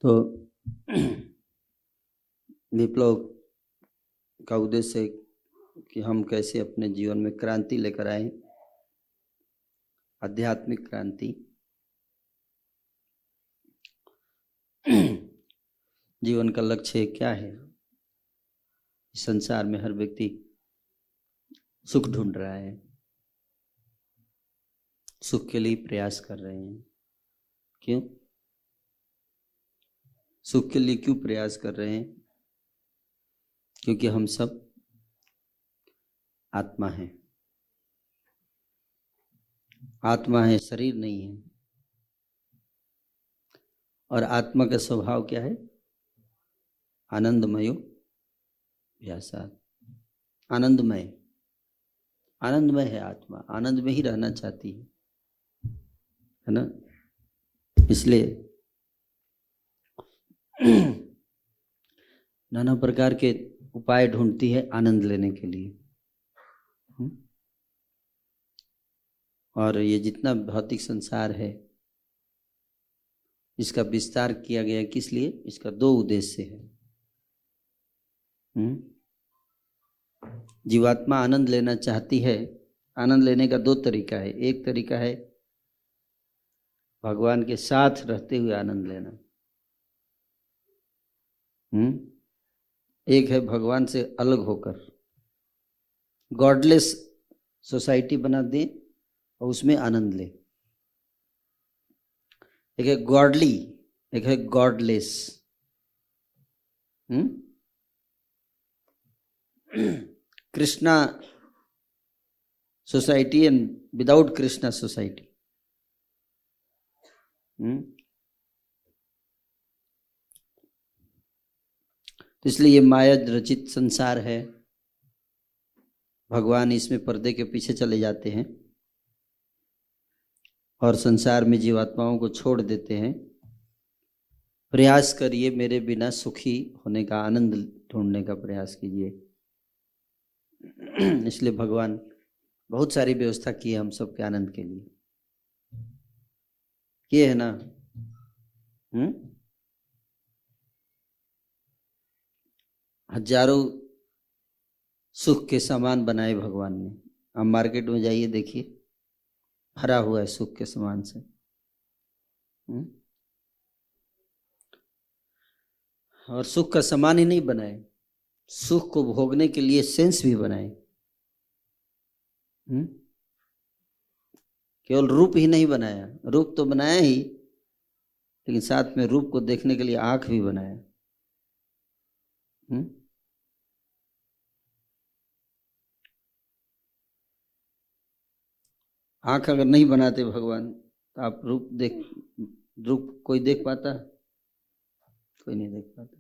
तो विप्लव का उद्देश्य है कि हम कैसे अपने जीवन में क्रांति लेकर आए, आध्यात्मिक क्रांति। जीवन का लक्ष्य क्या है? इस संसार में हर व्यक्ति सुख ढूंढ रहा है, सुख के लिए प्रयास कर रहे हैं। क्यों? सुख के लिए क्यों प्रयास कर रहे हैं? क्योंकि हम सब आत्मा हैं। आत्मा है, शरीर नहीं है। और आत्मा का स्वभाव क्या है? आनंदमयो व्यासात्। आनंदमय, आनंदमय है आत्मा, आनंद में ही रहना चाहती है ना। इसलिए नाना प्रकार के उपाय ढूंढती है आनंद लेने के लिए। और ये जितना भौतिक संसार है, इसका विस्तार किया गया किस लिए? इसका दो उद्देश्य है। जीवात्मा आनंद लेना चाहती है। आनंद लेने का दो तरीका है। एक तरीका है भगवान के साथ रहते हुए आनंद लेना। एक है भगवान से अलग होकर, गॉडलेस सोसाइटी बना दे और उसमें आनंद ले। एक है गॉडली, एक है godless. Krishna society and without Krishna society. तो इसलिए ये माया रचित संसार है। भगवान इसमें पर्दे के पीछे चले जाते हैं और संसार में जीवात्माओं को छोड़ देते हैं। प्रयास करिए मेरे बिना सुखी होने का, आनंद ढूंढने का प्रयास कीजिए। इसलिए भगवान बहुत सारी व्यवस्था की है हम सबके आनंद के लिए। ये है ना। हजारों सुख के सामान बनाए भगवान ने। आप मार्केट में जाइए, देखिए, भरा हुआ है सुख के सामान से। और सुख का सामान ही नहीं बनाए, सुख को भोगने के लिए सेंस भी बनाए। केवल रूप ही नहीं बनाया, रूप तो बनाया ही, लेकिन साथ में रूप को देखने के लिए आंख भी बनाया। आंख अगर नहीं बनाते भगवान तो आप रूप कोई देख पाता? कोई नहीं देख पाता।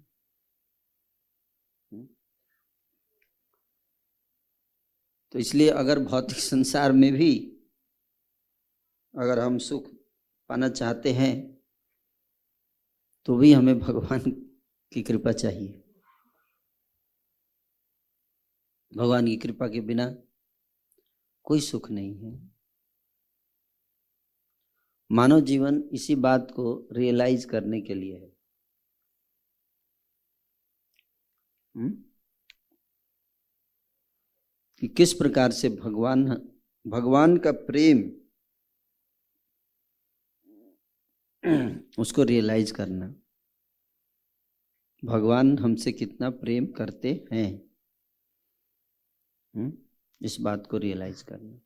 तो इसलिए अगर भौतिक संसार में भी अगर हम सुख पाना चाहते हैं तो भी हमें भगवान की कृपा चाहिए। भगवान की कृपा के बिना कोई सुख नहीं है। मानव जीवन इसी बात को रियलाइज करने के लिए है। कि किस प्रकार से भगवान का प्रेम उसको रियलाइज करना। भगवान हमसे कितना प्रेम करते हैं, इस बात को रियलाइज करना।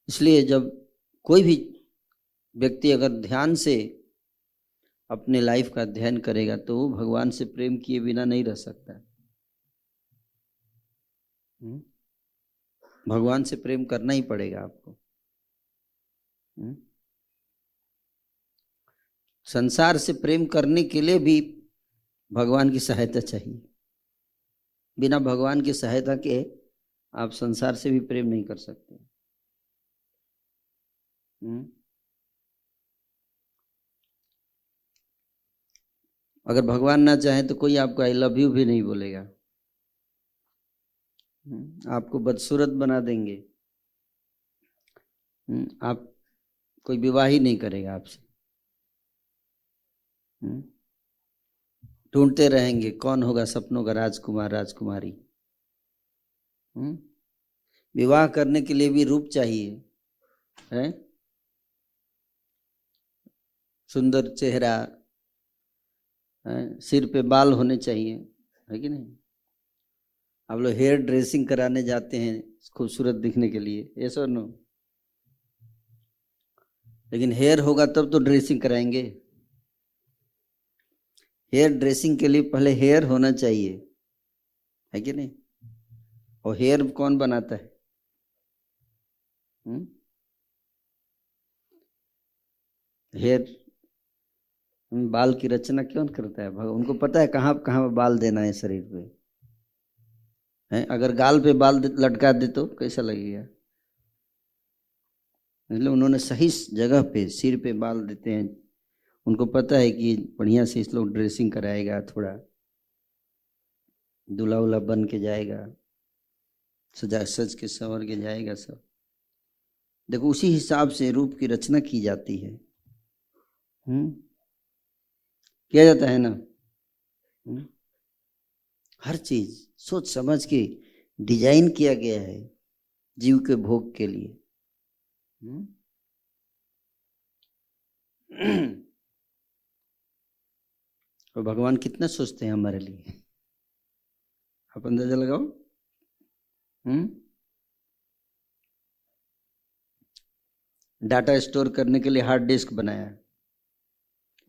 इसलिए जब कोई भी व्यक्ति अगर ध्यान से अपने लाइफ का अध्ययन करेगा तो वो भगवान से प्रेम किए बिना नहीं रह सकता। भगवान से प्रेम करना ही पड़ेगा आपको। संसार से प्रेम करने के लिए भी भगवान की सहायता चाहिए। बिना भगवान की सहायता के आप संसार से भी प्रेम नहीं कर सकते। अगर भगवान ना चाहे तो कोई आपको आई लव यू भी नहीं बोलेगा, आपको बदसूरत बना देंगे, आप कोई विवाह ही नहीं करेगा आपसे। ढूंढते रहेंगे कौन होगा सपनों का राजकुमार राजकुमारी। विवाह करने के लिए भी रूप चाहिए है, सुंदर चेहरा है, सिर पे बाल होने चाहिए, है कि नहीं। आप लोग हेयर ड्रेसिंग कराने जाते हैं खूबसूरत दिखने के लिए, यस और नो। लेकिन हेयर होगा तब तो ड्रेसिंग कराएंगे। हेयर ड्रेसिंग के लिए पहले हेयर होना चाहिए, है कि नहीं। और हेयर कौन बनाता है? हेयर बाल की रचना कौन करता है? उनको पता है कहाँ कहाँ बाल देना है शरीर पे, है। अगर गाल पे बाल लटका दे तो कैसा लगेगा? इसलिए उन्होंने सही जगह पे सिर पे बाल देते हैं। उनको पता है कि बढ़िया से इस लोग ड्रेसिंग कराएगा, थोड़ा दूल्हा उल्हा बन के जाएगा, सजा सज के संवर के जाएगा सब। देखो उसी हिसाब से रूप की रचना की जाती है, किया जाता है ना। हर चीज सोच समझ के डिजाइन किया गया है जीव के भोग के लिए। और भगवान कितना सोचते हैं हमारे लिए, आप अंदाजा लगाओ। डाटा स्टोर करने के लिए हार्ड डिस्क बनाया,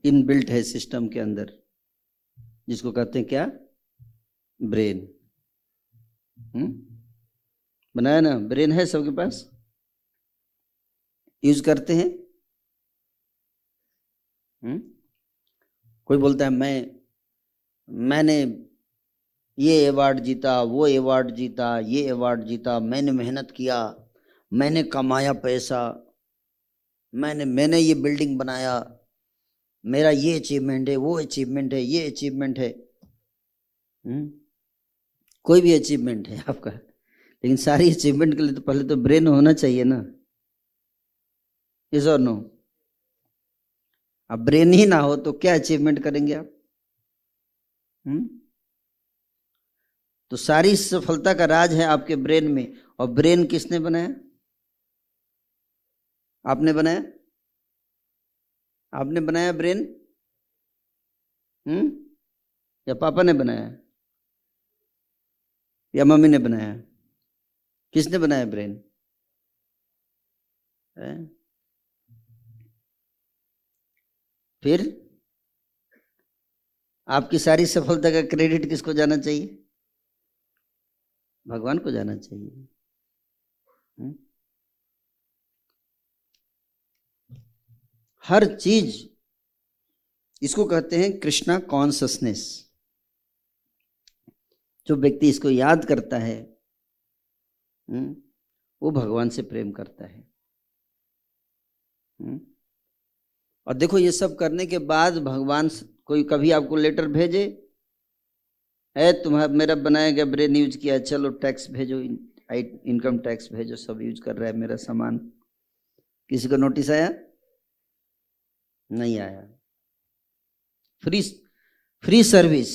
इनबिल्ट है सिस्टम के अंदर, जिसको कहते हैं क्या? ब्रेन। बनाया ना, ब्रेन है सबके पास, यूज करते हैं। कोई बोलता है मैंने ये अवार्ड जीता, वो अवार्ड जीता, ये अवार्ड जीता, मैंने मेहनत किया, मैंने कमाया पैसा, मैंने ये बिल्डिंग बनाया, मेरा ये अचीवमेंट है, वो अचीवमेंट है, ये अचीवमेंट है। कोई भी अचीवमेंट है आपका, लेकिन सारी अचीवमेंट के लिए तो पहले तो ब्रेन होना चाहिए ना, यस और नो। अब ब्रेन ही ना हो तो क्या अचीवमेंट करेंगे आप? तो सारी सफलता का राज है आपके ब्रेन में। और ब्रेन किसने बनाया? आपने बनाया? आपने बनाया ब्रेन? या पापा ने बनाया या मम्मी ने बनाया? किसने बनाया ब्रेन? फिर आपकी सारी सफलता का क्रेडिट किसको जाना चाहिए? भगवान को जाना चाहिए। हर चीज, इसको कहते हैं कृष्णा कॉन्शसनेस। जो व्यक्ति इसको याद करता है वो भगवान से प्रेम करता है। और देखो ये सब करने के बाद भगवान कोई कभी आपको लेटर भेजे, तुम्हारा मेरा बनाया गया ब्रेन यूज किया, चलो टैक्स भेजो, इनकम टैक्स भेजो, सब यूज कर रहा है मेरा सामान, किसी को नोटिस आया? नहीं आया। Free service.